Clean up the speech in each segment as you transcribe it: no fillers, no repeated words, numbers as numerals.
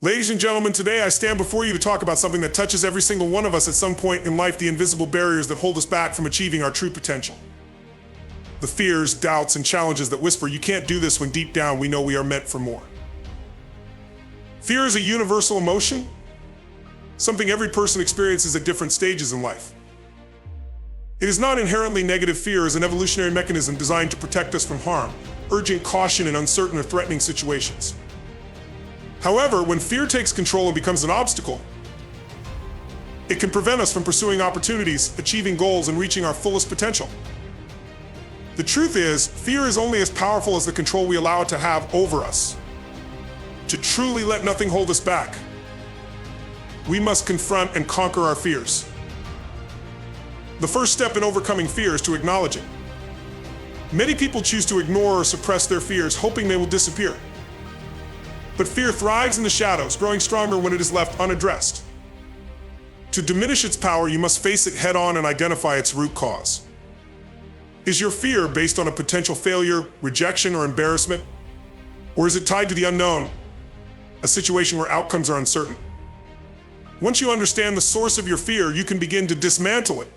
Ladies and gentlemen, today I stand before you to talk about something that touches every single one of us at some point in life, the invisible barriers that hold us back from achieving our true potential. The fears, doubts, and challenges that whisper, you can't do this, when deep down we know we are meant for more. Fear is a universal emotion, something every person experiences at different stages in life. It is not inherently negative. Fear is an evolutionary mechanism designed to protect us from harm, urging caution in uncertain or threatening situations. However, when fear takes control and becomes an obstacle, it can prevent us from pursuing opportunities, achieving goals, and reaching our fullest potential. The truth is, fear is only as powerful as the control we allow it to have over us. To truly let nothing hold us back, we must confront and conquer our fears. The first step in overcoming fear is to acknowledge it. Many people choose to ignore or suppress their fears, hoping they will disappear. But fear thrives in the shadows, growing stronger when it is left unaddressed. To diminish its power, you must face it head-on and identify its root cause. Is your fear based on a potential failure, rejection, or embarrassment? Or is it tied to the unknown, a situation where outcomes are uncertain? Once you understand the source of your fear, you can begin to dismantle it.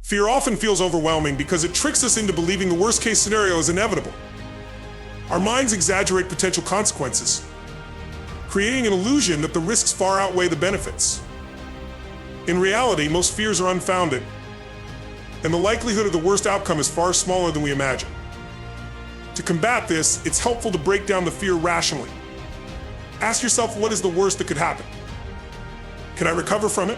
Fear often feels overwhelming because it tricks us into believing the worst-case scenario is inevitable. Our minds exaggerate potential consequences, creating an illusion that the risks far outweigh the benefits. In reality, most fears are unfounded, and the likelihood of the worst outcome is far smaller than we imagine. To combat this, it's helpful to break down the fear rationally. Ask yourself, what is the worst that could happen? Can I recover from it?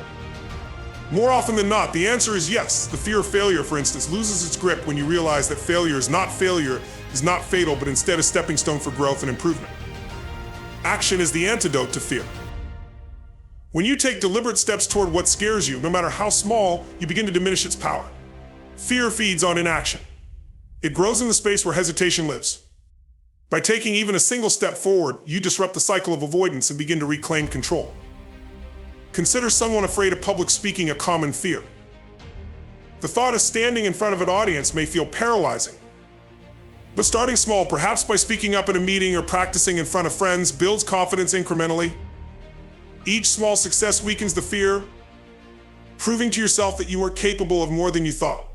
More often than not, the answer is yes. The fear of failure, for instance, loses its grip when you realize that failure is not fatal, but instead a stepping stone for growth and improvement. Action is the antidote to fear. When you take deliberate steps toward what scares you, no matter how small, you begin to diminish its power. Fear feeds on inaction. It grows in the space where hesitation lives. By taking even a single step forward, you disrupt the cycle of avoidance and begin to reclaim control. Consider someone afraid of public speaking a common fear. The thought of standing in front of an audience may feel paralyzing. But starting small, perhaps by speaking up at a meeting or practicing in front of friends, builds confidence incrementally. Each small success weakens the fear, proving to yourself that you are capable of more than you thought.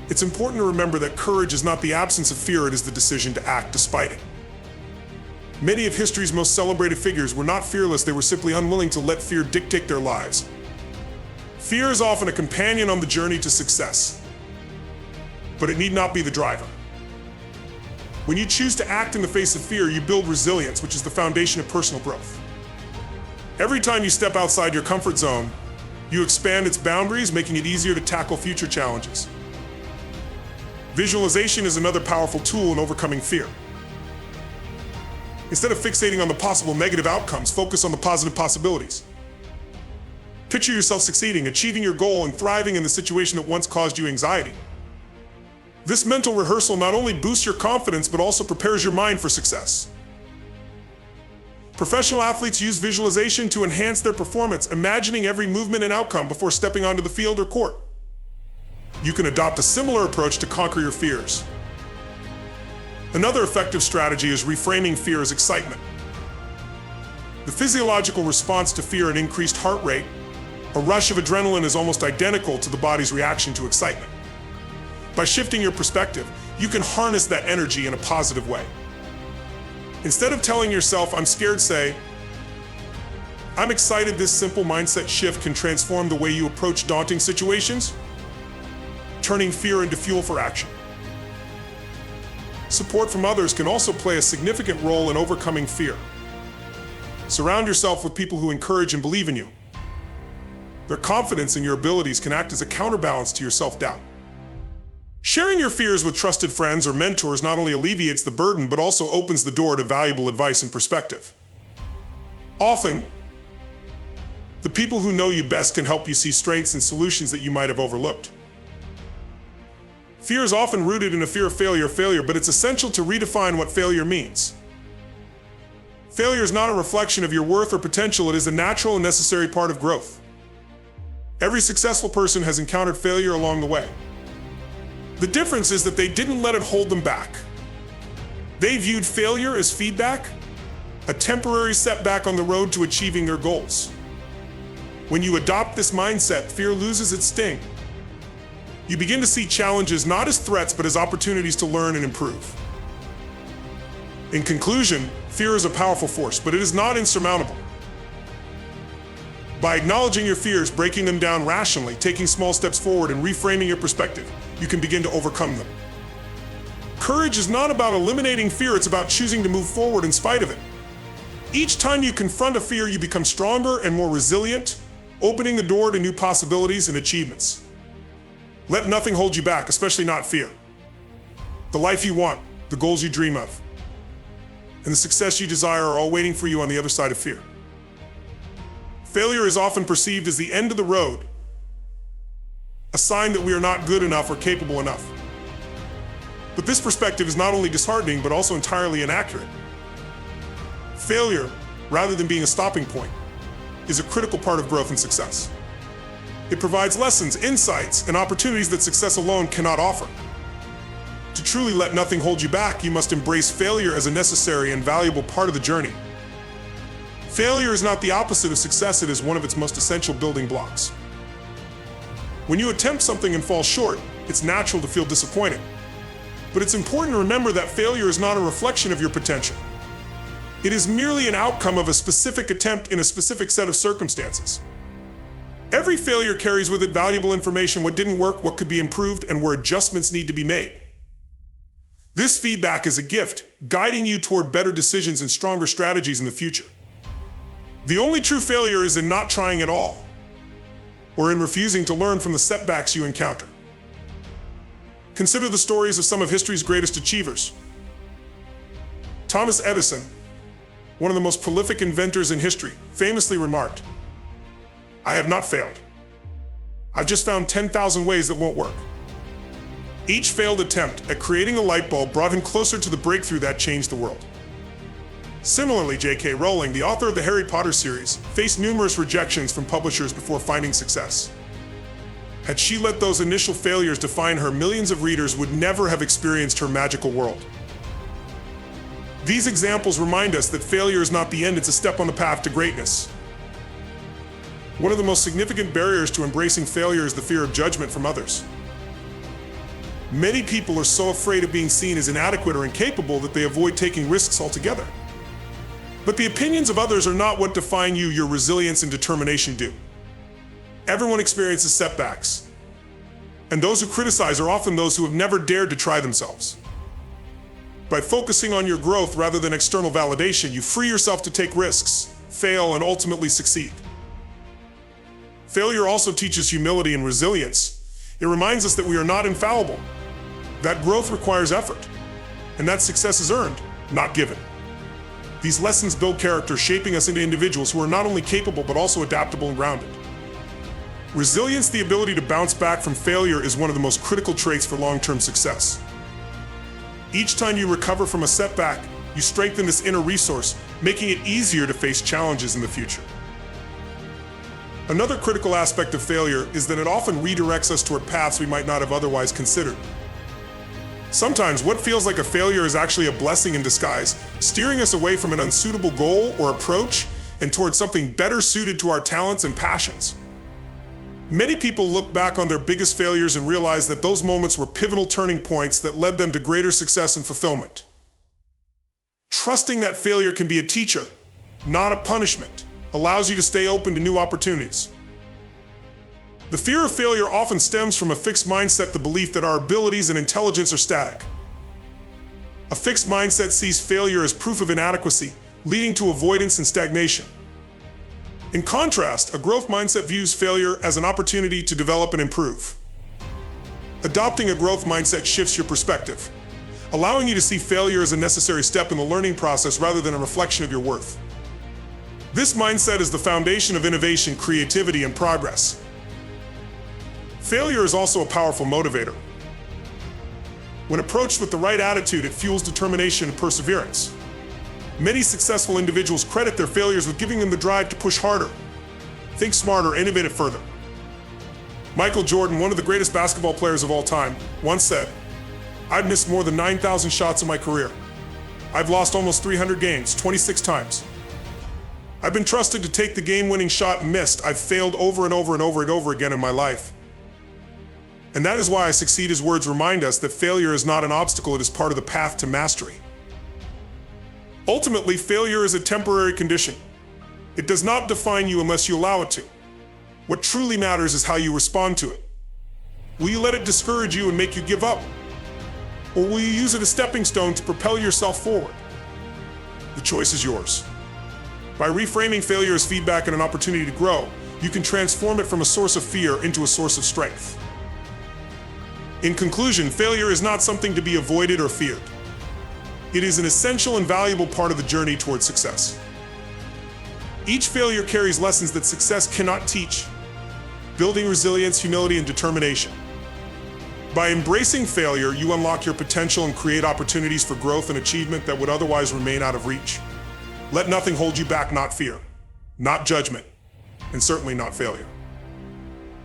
It's important to remember that courage is not the absence of fear, it is the decision to act despite it. Many of history's most celebrated figures were not fearless, they were simply unwilling to let fear dictate their lives. Fear is often a companion on the journey to success, but it need not be the driver. When you choose to act in the face of fear, you build resilience, which is the foundation of personal growth. Every time you step outside your comfort zone, you expand its boundaries, making it easier to tackle future challenges. Visualization is another powerful tool in overcoming fear. Instead of fixating on the possible negative outcomes, focus on the positive possibilities. Picture yourself succeeding, achieving your goal, and thriving in the situation that once caused you anxiety. This mental rehearsal not only boosts your confidence, but also prepares your mind for success. Professional athletes use visualization to enhance their performance, imagining every movement and outcome before stepping onto the field or court. You can adopt a similar approach to conquer your fears. Another effective strategy is reframing fear as excitement. The physiological response to fear, an increased heart rate, a rush of adrenaline, is almost identical to the body's reaction to excitement. By shifting your perspective, you can harness that energy in a positive way. Instead of telling yourself, I'm scared, say, I'm excited. This simple mindset shift can transform the way you approach daunting situations, turning fear into fuel for action. Support from others can also play a significant role in overcoming fear. Surround yourself with people who encourage and believe in you. Their confidence in your abilities can act as a counterbalance to your self-doubt. Sharing your fears with trusted friends or mentors not only alleviates the burden, but also opens the door to valuable advice and perspective. Often, the people who know you best can help you see strengths and solutions that you might have overlooked. Fear is often rooted in a fear of failure, but it's essential to redefine what failure means. Failure is not a reflection of your worth or potential, it is a natural and necessary part of growth. Every successful person has encountered failure along the way. The difference is that they didn't let it hold them back. They viewed failure as feedback, a temporary setback on the road to achieving their goals. When you adopt this mindset, fear loses its sting. You begin to see challenges not as threats, but as opportunities to learn and improve. In conclusion, fear is a powerful force, but it is not insurmountable. By acknowledging your fears, breaking them down rationally, taking small steps forward, and reframing your perspective, you can begin to overcome them. Courage is not about eliminating fear, it's about choosing to move forward in spite of it. Each time you confront a fear, you become stronger and more resilient, opening the door to new possibilities and achievements. Let nothing hold you back, especially not fear. The life you want, the goals you dream of, and the success you desire are all waiting for you on the other side of fear. Failure is often perceived as the end of the road, a sign that we are not good enough or capable enough. But this perspective is not only disheartening, but also entirely inaccurate. Failure, rather than being a stopping point, is a critical part of growth and success. It provides lessons, insights, and opportunities that success alone cannot offer. To truly let nothing hold you back, you must embrace failure as a necessary and valuable part of the journey. Failure is not the opposite of success, it is one of its most essential building blocks. When you attempt something and fall short, it's natural to feel disappointed. But it's important to remember that failure is not a reflection of your potential. It is merely an outcome of a specific attempt in a specific set of circumstances. Every failure carries with it valuable information: what didn't work, what could be improved, and where adjustments need to be made. This feedback is a gift, guiding you toward better decisions and stronger strategies in the future. The only true failure is in not trying at all, or in refusing to learn from the setbacks you encounter. Consider the stories of some of history's greatest achievers. Thomas Edison, one of the most prolific inventors in history, famously remarked, "I have not failed. I've just found 10,000 ways that won't work." Each failed attempt at creating a light bulb brought him closer to the breakthrough that changed the world. Similarly, J.K. Rowling, the author of the Harry Potter series, faced numerous rejections from publishers before finding success. Had she let those initial failures define her, millions of readers would never have experienced her magical world. These examples remind us that failure is not the end, it's a step on the path to greatness. One of the most significant barriers to embracing failure is the fear of judgment from others. Many people are so afraid of being seen as inadequate or incapable that they avoid taking risks altogether. But the opinions of others are not what define you, your resilience and determination do. Everyone experiences setbacks, and those who criticize are often those who have never dared to try themselves. By focusing on your growth rather than external validation, you free yourself to take risks, fail, and ultimately succeed. Failure also teaches humility and resilience. It reminds us that we are not infallible, that growth requires effort, and that success is earned, not given. These lessons build character, shaping us into individuals who are not only capable but also adaptable and grounded. Resilience, the ability to bounce back from failure, is one of the most critical traits for long-term success. Each time you recover from a setback, you strengthen this inner resource, making it easier to face challenges in the future. Another critical aspect of failure is that it often redirects us toward paths we might not have otherwise considered. Sometimes what feels like a failure is actually a blessing in disguise, steering us away from an unsuitable goal or approach and towards something better suited to our talents and passions. Many people look back on their biggest failures and realize that those moments were pivotal turning points that led them to greater success and fulfillment. Trusting that failure can be a teacher, not a punishment, allows you to stay open to new opportunities. The fear of failure often stems from a fixed mindset, the belief that our abilities and intelligence are static. A fixed mindset sees failure as proof of inadequacy, leading to avoidance and stagnation. In contrast, a growth mindset views failure as an opportunity to develop and improve. Adopting a growth mindset shifts your perspective, allowing you to see failure as a necessary step in the learning process rather than a reflection of your worth. This mindset is the foundation of innovation, creativity, and progress. Failure is also a powerful motivator. When approached with the right attitude, it fuels determination and perseverance. Many successful individuals credit their failures with giving them the drive to push harder, think smarter, innovate it further. Michael Jordan, one of the greatest basketball players of all time, once said, "I've missed more than 9,000 shots in my career. I've lost almost 300 games, 26 times. I've been trusted to take the game-winning shot and missed. I've failed over and over and over and over again in my life. And that is why I succeed. His words remind us that failure is not an obstacle, it is part of the path to mastery. Ultimately, failure is a temporary condition. It does not define you unless you allow it to. What truly matters is how you respond to it. Will you let it discourage you and make you give up? Or will you use it as a stepping stone to propel yourself forward? The choice is yours. By reframing failure as feedback and an opportunity to grow, you can transform it from a source of fear into a source of strength. In conclusion, failure is not something to be avoided or feared. It is an essential and valuable part of the journey towards success. Each failure carries lessons that success cannot teach, building resilience, humility, and determination. By embracing failure, you unlock your potential and create opportunities for growth and achievement that would otherwise remain out of reach. Let nothing hold you back, not fear, not judgment, and certainly not failure.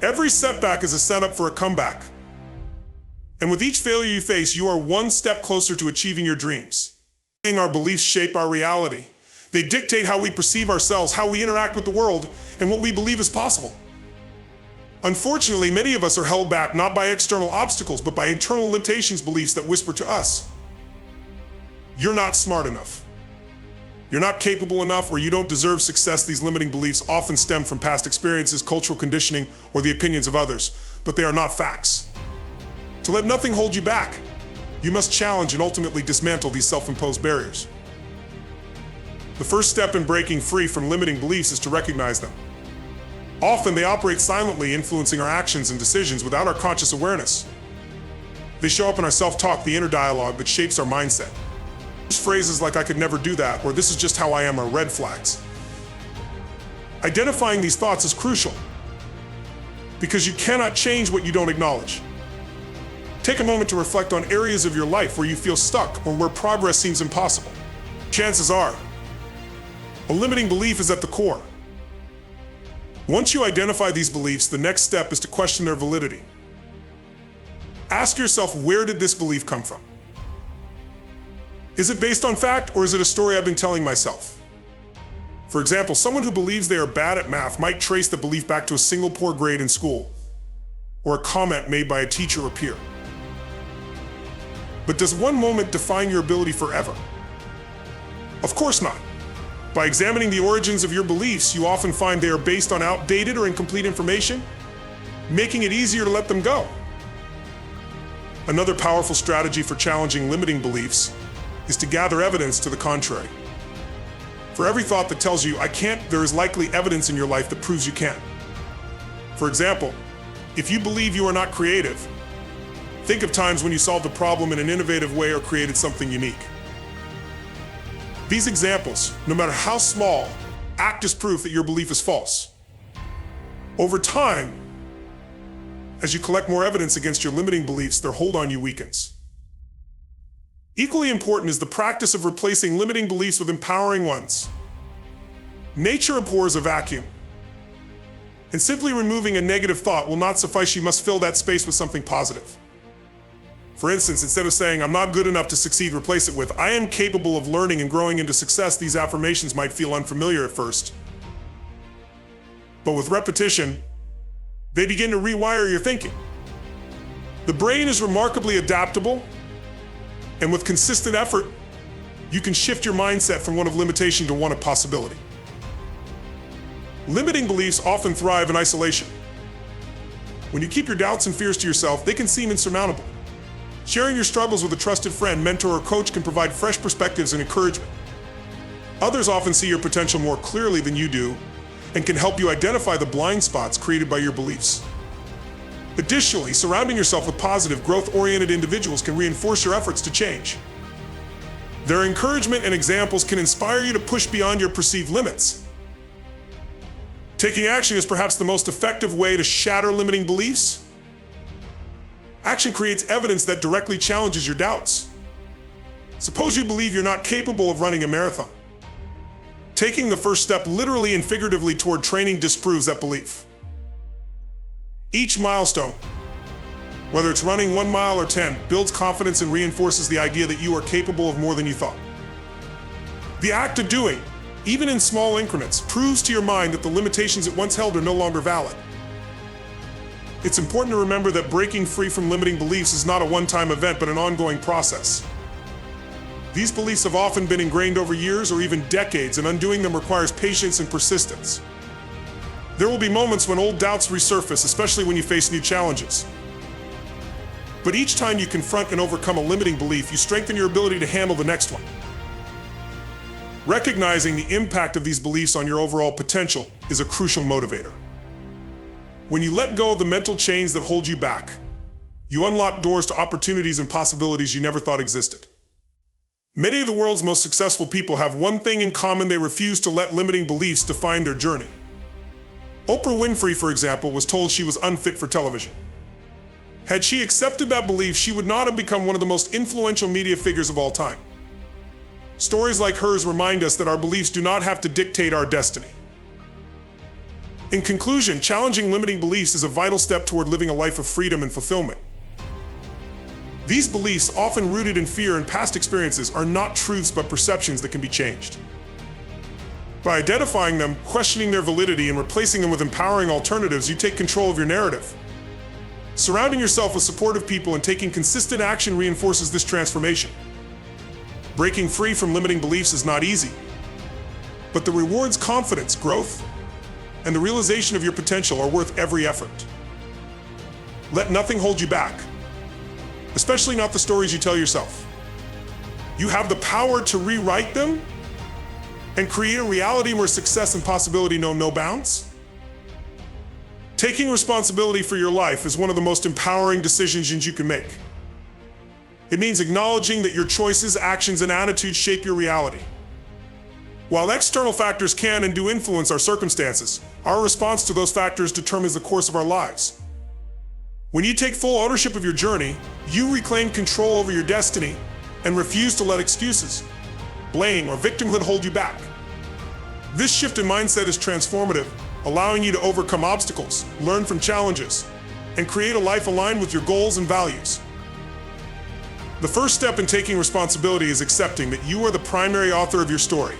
Every setback is a setup for a comeback. And with each failure you face, you are one step closer to achieving your dreams. Our beliefs shape our reality. They dictate how we perceive ourselves, how we interact with the world, and what we believe is possible. Unfortunately, many of us are held back not by external obstacles, but by internal limitations, beliefs that whisper to us, "You're not smart enough. You're not capable enough," or "You don't deserve success." These limiting beliefs often stem from past experiences, cultural conditioning, or the opinions of others, but they are not facts. To let nothing hold you back, you must challenge and ultimately dismantle these self-imposed barriers. The first step in breaking free from limiting beliefs is to recognize them. Often they operate silently, influencing our actions and decisions without our conscious awareness. They show up in our self-talk, the inner dialogue that shapes our mindset. Phrases like "I could never do that" or "This is just how I am" are red flags. Identifying these thoughts is crucial, because you cannot change what you don't acknowledge. Take a moment to reflect on areas of your life where you feel stuck or where progress seems impossible. Chances are, a limiting belief is at the core. Once you identify these beliefs, the next step is to question their validity. Ask yourself, where did this belief come from? Is it based on fact, or is it a story I've been telling myself? For example, someone who believes they are bad at math might trace the belief back to a single poor grade in school, or a comment made by a teacher or peer. But does one moment define your ability forever? Of course not. By examining the origins of your beliefs, you often find they are based on outdated or incomplete information, making it easier to let them go. Another powerful strategy for challenging limiting beliefs is to gather evidence to the contrary. For every thought that tells you "I can't," there is likely evidence in your life that proves you can. For example, if you believe you are not creative, think of times when you solved a problem in an innovative way or created something unique. These examples, no matter how small, act as proof that your belief is false. Over time, as you collect more evidence against your limiting beliefs, their hold on you weakens. Equally important is the practice of replacing limiting beliefs with empowering ones. Nature abhors a vacuum, and simply removing a negative thought will not suffice. You must fill that space with something positive. For instance, instead of saying "I'm not good enough to succeed," replace it with "I am capable of learning and growing into success." These affirmations might feel unfamiliar at first, but with repetition, they begin to rewire your thinking. The brain is remarkably adaptable, and with consistent effort, you can shift your mindset from one of limitation to one of possibility. Limiting beliefs often thrive in isolation. When you keep your doubts and fears to yourself, they can seem insurmountable. Sharing your struggles with a trusted friend, mentor, or coach can provide fresh perspectives and encouragement. Others often see your potential more clearly than you do and can help you identify the blind spots created by your beliefs. Additionally, surrounding yourself with positive, growth-oriented individuals can reinforce your efforts to change. Their encouragement and examples can inspire you to push beyond your perceived limits. Taking action is perhaps the most effective way to shatter limiting beliefs. Action creates evidence that directly challenges your doubts. Suppose you believe you're not capable of running a marathon. Taking the first step literally and figuratively toward training disproves that belief. Each milestone, whether it's running 1 mile or 10, builds confidence and reinforces the idea that you are capable of more than you thought. The act of doing, even in small increments, proves to your mind that the limitations it once held are no longer valid. It's important to remember that breaking free from limiting beliefs is not a one-time event, but an ongoing process. These beliefs have often been ingrained over years or even decades, and undoing them requires patience and persistence. There will be moments when old doubts resurface, especially when you face new challenges. But each time you confront and overcome a limiting belief, you strengthen your ability to handle the next one. Recognizing the impact of these beliefs on your overall potential is a crucial motivator. When you let go of the mental chains that hold you back, you unlock doors to opportunities and possibilities you never thought existed. Many of the world's most successful people have one thing in common: they refuse to let limiting beliefs define their journey. Oprah Winfrey, for example, was told she was unfit for television. Had she accepted that belief, she would not have become one of the most influential media figures of all time. Stories like hers remind us that our beliefs do not have to dictate our destiny. In conclusion, challenging limiting beliefs is a vital step toward living a life of freedom and fulfillment. These beliefs, often rooted in fear and past experiences, are not truths but perceptions that can be changed. By identifying them, questioning their validity, and replacing them with empowering alternatives, you take control of your narrative. Surrounding yourself with supportive people and taking consistent action reinforces this transformation. Breaking free from limiting beliefs is not easy, but the rewards, confidence, growth, and the realization of your potential are worth every effort. Let nothing hold you back, especially not the stories you tell yourself. You have the power to rewrite them and create a reality where success and possibility know no bounds. Taking responsibility for your life is one of the most empowering decisions you can make. It means acknowledging that your choices, actions, and attitudes shape your reality. While external factors can and do influence our circumstances, our response to those factors determines the course of our lives. When you take full ownership of your journey, you reclaim control over your destiny and refuse to let excuses, blame, or victimhood hold you back. This shift in mindset is transformative, allowing you to overcome obstacles, learn from challenges, and create a life aligned with your goals and values. The first step in taking responsibility is accepting that you are the primary author of your story.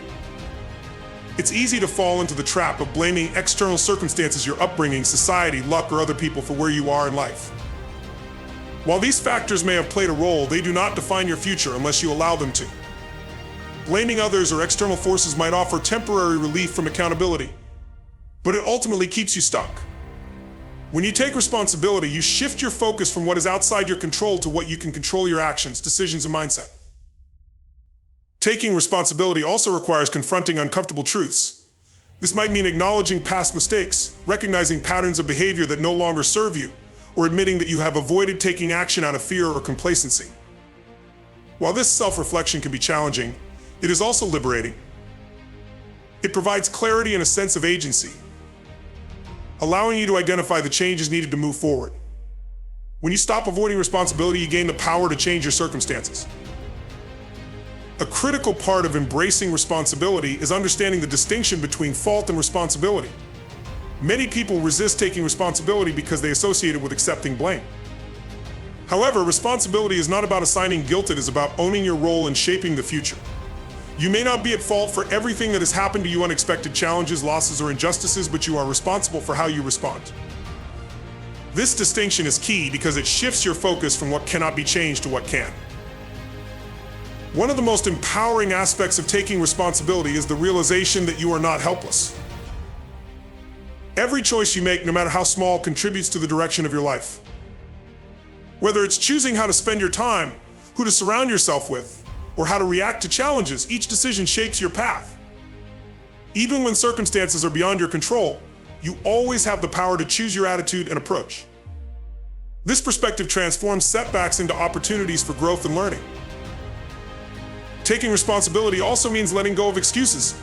It's easy to fall into the trap of blaming external circumstances, your upbringing, society, luck, or other people for where you are in life. While these factors may have played a role, they do not define your future unless you allow them to. Blaming others or external forces might offer temporary relief from accountability, but it ultimately keeps you stuck. When you take responsibility, you shift your focus from what is outside your control to what you can control: your actions, decisions, and mindset. Taking responsibility also requires confronting uncomfortable truths. This might mean acknowledging past mistakes, recognizing patterns of behavior that no longer serve you, or admitting that you have avoided taking action out of fear or complacency. While this self-reflection can be challenging, it is also liberating. It provides clarity and a sense of agency, allowing you to identify the changes needed to move forward. When you stop avoiding responsibility, you gain the power to change your circumstances. A critical part of embracing responsibility is understanding the distinction between fault and responsibility. Many people resist taking responsibility because they associate it with accepting blame. However, responsibility is not about assigning guilt, it is about owning your role in shaping the future. You may not be at fault for everything that has happened to you, unexpected challenges, losses, or injustices, but you are responsible for how you respond. This distinction is key because it shifts your focus from what cannot be changed to what can. One of the most empowering aspects of taking responsibility is the realization that you are not helpless. Every choice you make, no matter how small, contributes to the direction of your life. Whether it's choosing how to spend your time, who to surround yourself with, or how to react to challenges, each decision shapes your path. Even when circumstances are beyond your control, you always have the power to choose your attitude and approach. This perspective transforms setbacks into opportunities for growth and learning. Taking responsibility also means letting go of excuses.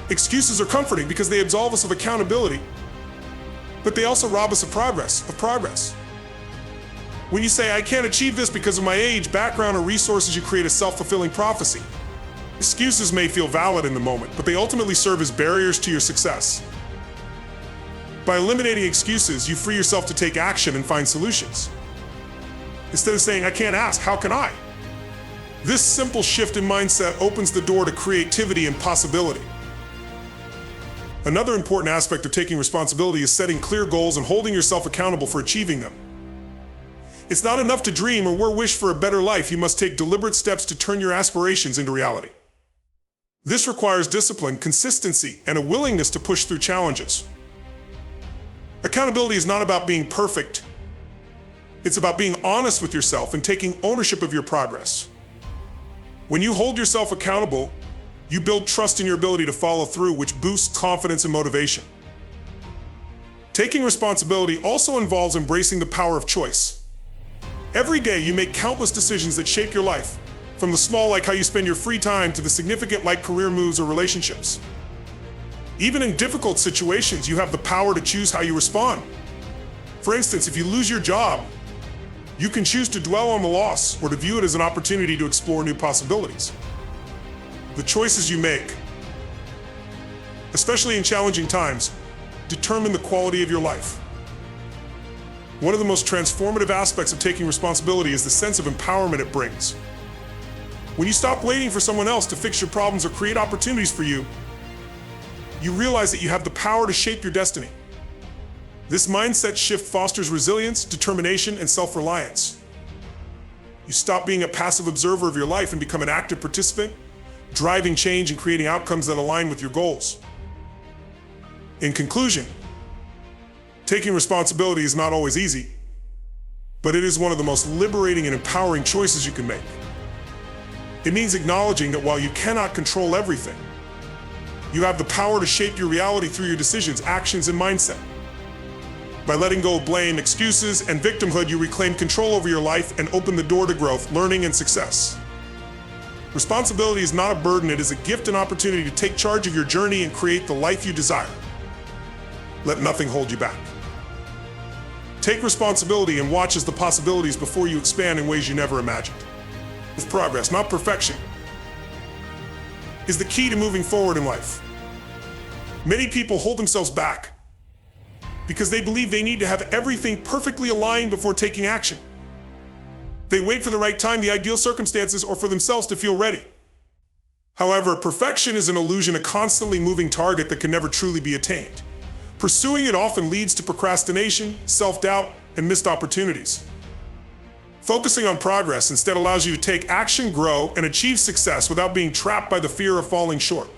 Excuses are comforting because they absolve us of accountability, but they also rob us of progress. When you say, "I can't achieve this because of my age, background, or resources," you create a self-fulfilling prophecy. Excuses may feel valid in the moment, but they ultimately serve as barriers to your success. By eliminating excuses, you free yourself to take action and find solutions. Instead of saying, "I can't ask, how can I?" This simple shift in mindset opens the door to creativity and possibility. Another important aspect of taking responsibility is setting clear goals and holding yourself accountable for achieving them. It's not enough to dream or wish for a better life. You must take deliberate steps to turn your aspirations into reality. This requires discipline, consistency, and a willingness to push through challenges. Accountability is not about being perfect. It's about being honest with yourself and taking ownership of your progress. When you hold yourself accountable, you build trust in your ability to follow through, which boosts confidence and motivation. Taking responsibility also involves embracing the power of choice. Every day you make countless decisions that shape your life, from the small like how you spend your free time to the significant like career moves or relationships. Even in difficult situations, you have the power to choose how you respond. For instance, if you lose your job, you can choose to dwell on the loss or to view it as an opportunity to explore new possibilities. The choices you make, especially in challenging times, determine the quality of your life. One of the most transformative aspects of taking responsibility is the sense of empowerment it brings. When you stop waiting for someone else to fix your problems or create opportunities for you, you realize that you have the power to shape your destiny. This mindset shift fosters resilience, determination, and self-reliance. You stop being a passive observer of your life and become an active participant, driving change and creating outcomes that align with your goals. In conclusion, taking responsibility is not always easy, but it is one of the most liberating and empowering choices you can make. It means acknowledging that while you cannot control everything, you have the power to shape your reality through your decisions, actions, and mindset. By letting go of blame, excuses, and victimhood, you reclaim control over your life and open the door to growth, learning, and success. Responsibility is not a burden, it is a gift and opportunity to take charge of your journey and create the life you desire. Let nothing hold you back. Take responsibility and watch as the possibilities before you expand in ways you never imagined. With progress, not perfection, is the key to moving forward in life. Many people hold themselves back because they believe they need to have everything perfectly aligned before taking action. They wait for the right time, the ideal circumstances, or for themselves to feel ready. However, perfection is an illusion, a constantly moving target that can never truly be attained. Pursuing it often leads to procrastination, self-doubt, and missed opportunities. Focusing on progress instead allows you to take action, grow, and achieve success without being trapped by the fear of falling short.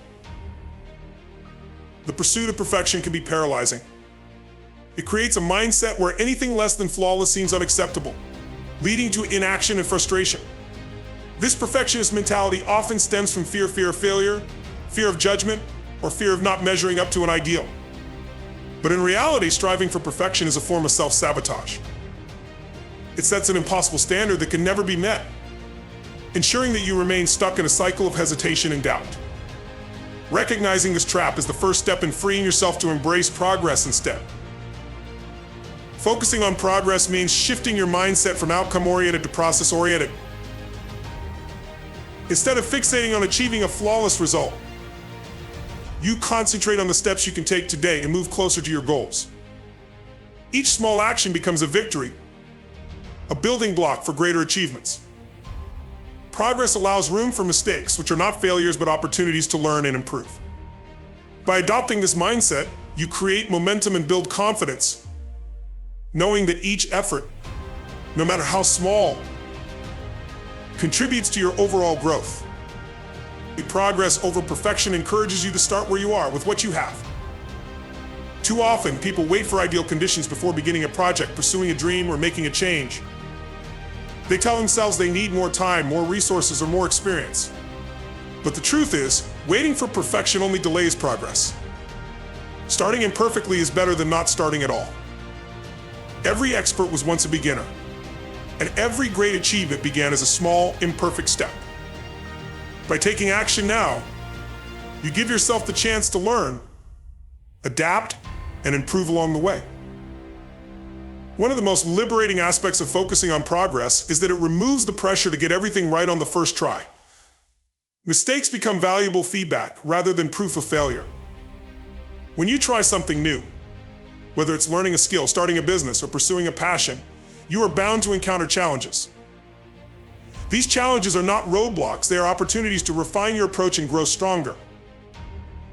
The pursuit of perfection can be paralyzing. It creates a mindset where anything less than flawless seems unacceptable, leading to inaction and frustration. This perfectionist mentality often stems from fear of failure, fear of judgment, or fear of not measuring up to an ideal. But in reality, striving for perfection is a form of self-sabotage. It sets an impossible standard that can never be met, ensuring that you remain stuck in a cycle of hesitation and doubt. Recognizing this trap is the first step in freeing yourself to embrace progress instead. Focusing on progress means shifting your mindset from outcome-oriented to process-oriented. Instead of fixating on achieving a flawless result, you concentrate on the steps you can take today and move closer to your goals. Each small action becomes a victory, a building block for greater achievements. Progress allows room for mistakes, which are not failures but opportunities to learn and improve. By adopting this mindset, you create momentum and build confidence, knowing that each effort, no matter how small, contributes to your overall growth. Progress over perfection encourages you to start where you are with what you have. Too often, people wait for ideal conditions before beginning a project, pursuing a dream, or making a change. They tell themselves they need more time, more resources, or more experience. But the truth is, waiting for perfection only delays progress. Starting imperfectly is better than not starting at all. Every expert was once a beginner, and every great achievement began as a small, imperfect step. By taking action now, you give yourself the chance to learn, adapt, and improve along the way. One of the most liberating aspects of focusing on progress is that it removes the pressure to get everything right on the first try. Mistakes become valuable feedback rather than proof of failure. When you try something new, whether it's learning a skill, starting a business, or pursuing a passion, you are bound to encounter challenges. These challenges are not roadblocks, they are opportunities to refine your approach and grow stronger.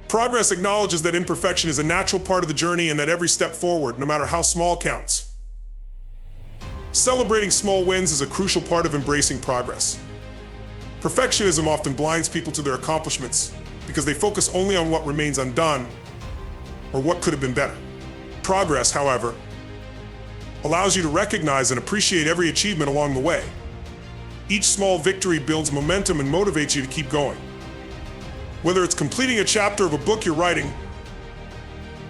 Progress acknowledges that imperfection is a natural part of the journey and that every step forward, no matter how small, counts. Celebrating small wins is a crucial part of embracing progress. Perfectionism often blinds people to their accomplishments because they focus only on what remains undone or what could have been better. Progress, however, allows you to recognize and appreciate every achievement along the way. Each small victory builds momentum and motivates you to keep going. Whether it's completing a chapter of a book you're writing,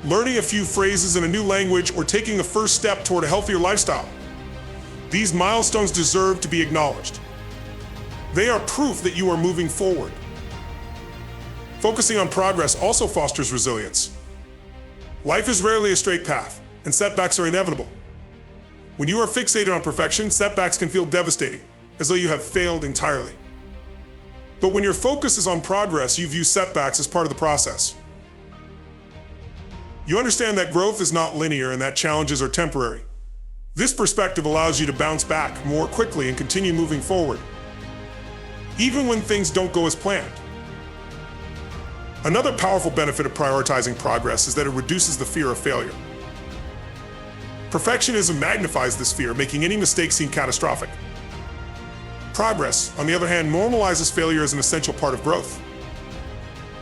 learning a few phrases in a new language, or taking the first step toward a healthier lifestyle, these milestones deserve to be acknowledged. They are proof that you are moving forward. Focusing on progress also fosters resilience. Life is rarely a straight path, and setbacks are inevitable. When you are fixated on perfection, setbacks can feel devastating, as though you have failed entirely. But when your focus is on progress, you view setbacks as part of the process. You understand that growth is not linear and that challenges are temporary. This perspective allows you to bounce back more quickly and continue moving forward, even when things don't go as planned. Another powerful benefit of prioritizing progress is that it reduces the fear of failure. Perfectionism magnifies this fear, making any mistake seem catastrophic. Progress, on the other hand, normalizes failure as an essential part of growth.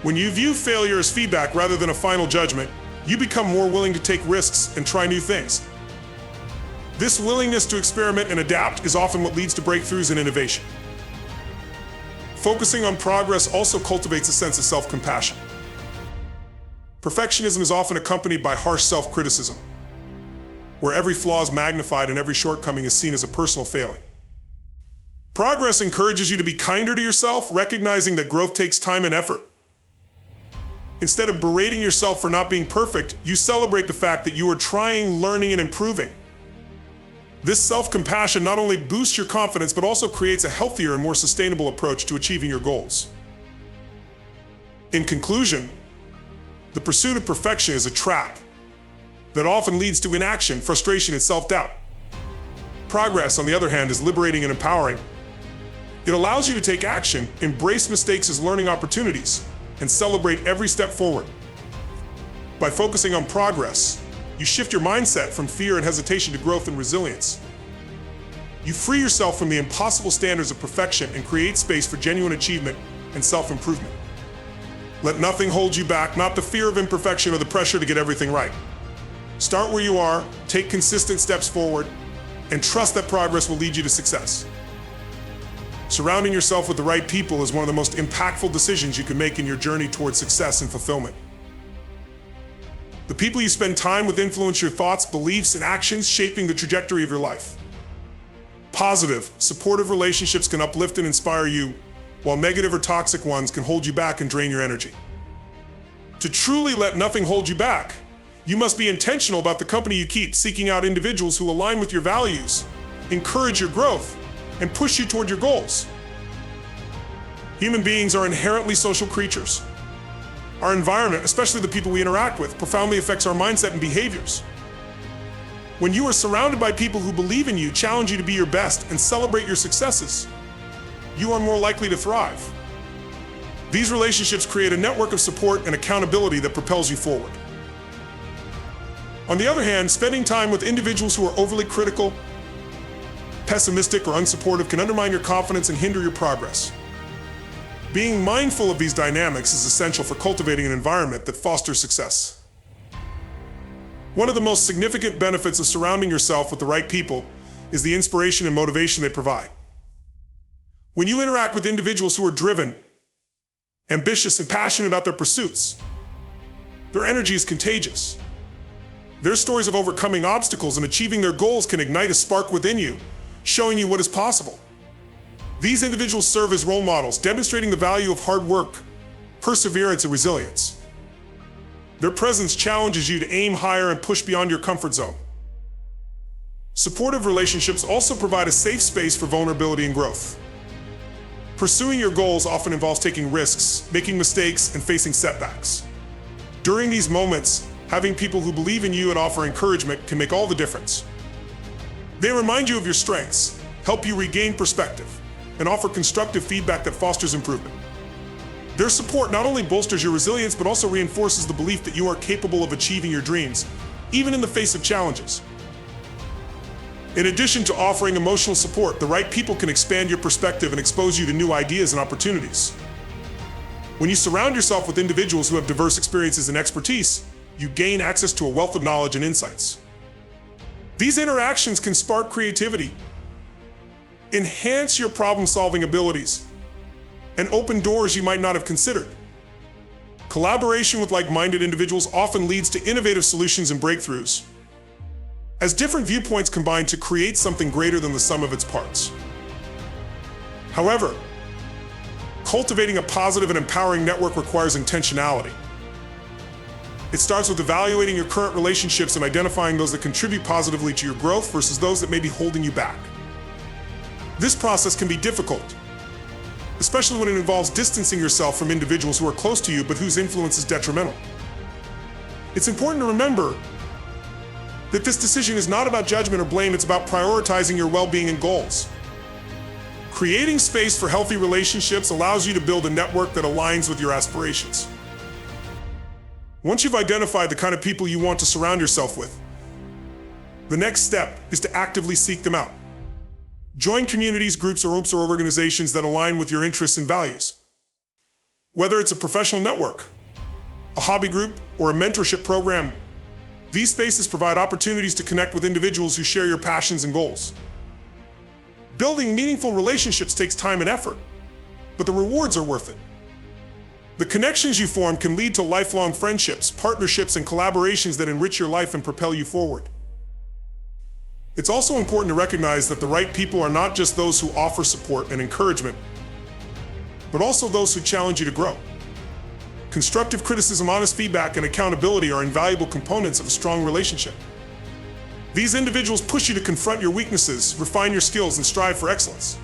When you view failure as feedback rather than a final judgment, you become more willing to take risks and try new things. This willingness to experiment and adapt is often what leads to breakthroughs and innovation. Focusing on progress also cultivates a sense of self-compassion. Perfectionism is often accompanied by harsh self-criticism, where every flaw is magnified and every shortcoming is seen as a personal failing. Progress encourages you to be kinder to yourself, recognizing that growth takes time and effort. Instead of berating yourself for not being perfect, you celebrate the fact that you are trying, learning, and improving. This self-compassion not only boosts your confidence, but also creates a healthier and more sustainable approach to achieving your goals. In conclusion, the pursuit of perfection is a trap that often leads to inaction, frustration, and self-doubt. Progress, on the other hand, is liberating and empowering. It allows you to take action, embrace mistakes as learning opportunities, and celebrate every step forward. By focusing on progress, you shift your mindset from fear and hesitation to growth and resilience. You free yourself from the impossible standards of perfection and create space for genuine achievement and self-improvement. Let nothing hold you back, not the fear of imperfection or the pressure to get everything right. Start where you are, take consistent steps forward, and trust that progress will lead you to success. Surrounding yourself with the right people is one of the most impactful decisions you can make in your journey towards success and fulfillment. The people you spend time with influence your thoughts, beliefs, and actions, shaping the trajectory of your life. Positive, supportive relationships can uplift and inspire you, while negative or toxic ones can hold you back and drain your energy. To truly let nothing hold you back, you must be intentional about the company you keep, seeking out individuals who align with your values, encourage your growth, and push you toward your goals. Human beings are inherently social creatures. Our environment, especially the people we interact with, profoundly affects our mindset and behaviors. When you are surrounded by people who believe in you, challenge you to be your best, and celebrate your successes, you are more likely to thrive. These relationships create a network of support and accountability that propels you forward. On the other hand, spending time with individuals who are overly critical, pessimistic, or unsupportive can undermine your confidence and hinder your progress. Being mindful of these dynamics is essential for cultivating an environment that fosters success. One of the most significant benefits of surrounding yourself with the right people is the inspiration and motivation they provide. When you interact with individuals who are driven, ambitious, and passionate about their pursuits, their energy is contagious. Their stories of overcoming obstacles and achieving their goals can ignite a spark within you, showing you what is possible. These individuals serve as role models, demonstrating the value of hard work, perseverance, and resilience. Their presence challenges you to aim higher and push beyond your comfort zone. Supportive relationships also provide a safe space for vulnerability and growth. Pursuing your goals often involves taking risks, making mistakes, and facing setbacks. During these moments, having people who believe in you and offer encouragement can make all the difference. They remind you of your strengths, help you regain perspective, and offer constructive feedback that fosters improvement. Their support not only bolsters your resilience, but also reinforces the belief that you are capable of achieving your dreams, even in the face of challenges. In addition to offering emotional support, the right people can expand your perspective and expose you to new ideas and opportunities. When you surround yourself with individuals who have diverse experiences and expertise, you gain access to a wealth of knowledge and insights. These interactions can spark creativity, enhance your problem-solving abilities, and open doors you might not have considered. Collaboration with like-minded individuals often leads to innovative solutions and breakthroughs, as different viewpoints combine to create something greater than the sum of its parts. However, cultivating a positive and empowering network requires intentionality. It starts with evaluating your current relationships and identifying those that contribute positively to your growth versus those that may be holding you back. This process can be difficult, especially when it involves distancing yourself from individuals who are close to you but whose influence is detrimental. It's important to remember that this decision is not about judgment or blame, it's about prioritizing your well-being and goals. Creating space for healthy relationships allows you to build a network that aligns with your aspirations. Once you've identified the kind of people you want to surround yourself with, the next step is to actively seek them out. Join communities, groups, or organizations that align with your interests and values. Whether it's a professional network, a hobby group, or a mentorship program, these spaces provide opportunities to connect with individuals who share your passions and goals. Building meaningful relationships takes time and effort, but the rewards are worth it. The connections you form can lead to lifelong friendships, partnerships, and collaborations that enrich your life and propel you forward. It's also important to recognize that the right people are not just those who offer support and encouragement, but also those who challenge you to grow. Constructive criticism, honest feedback, and accountability are invaluable components of a strong relationship. These individuals push you to confront your weaknesses, refine your skills, and strive for excellence.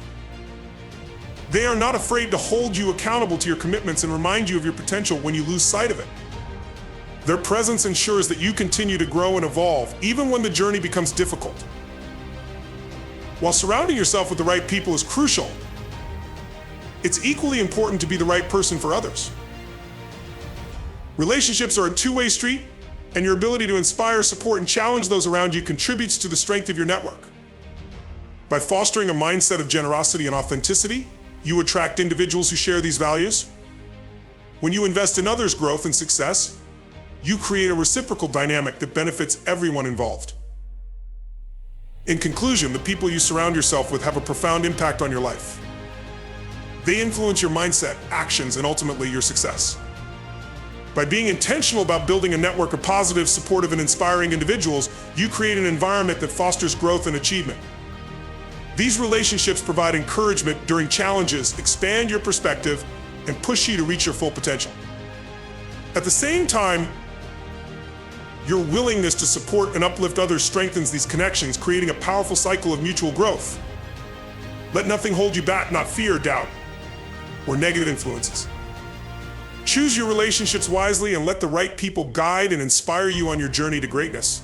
They are not afraid to hold you accountable to your commitments and remind you of your potential when you lose sight of it. Their presence ensures that you continue to grow and evolve, even when the journey becomes difficult. While surrounding yourself with the right people is crucial, it's equally important to be the right person for others. Relationships are a two-way street, and your ability to inspire, support, and challenge those around you contributes to the strength of your network. By fostering a mindset of generosity and authenticity, you attract individuals who share these values. When you invest in others' growth and success, you create a reciprocal dynamic that benefits everyone involved. In conclusion, the people you surround yourself with have a profound impact on your life. They influence your mindset, actions, and ultimately your success. By being intentional about building a network of positive, supportive, and inspiring individuals, you create an environment that fosters growth and achievement. These relationships provide encouragement during challenges, expand your perspective, and push you to reach your full potential. At the same time, your willingness to support and uplift others strengthens these connections, creating a powerful cycle of mutual growth. Let nothing hold you back, not fear, doubt, or negative influences. Choose your relationships wisely and let the right people guide and inspire you on your journey to greatness.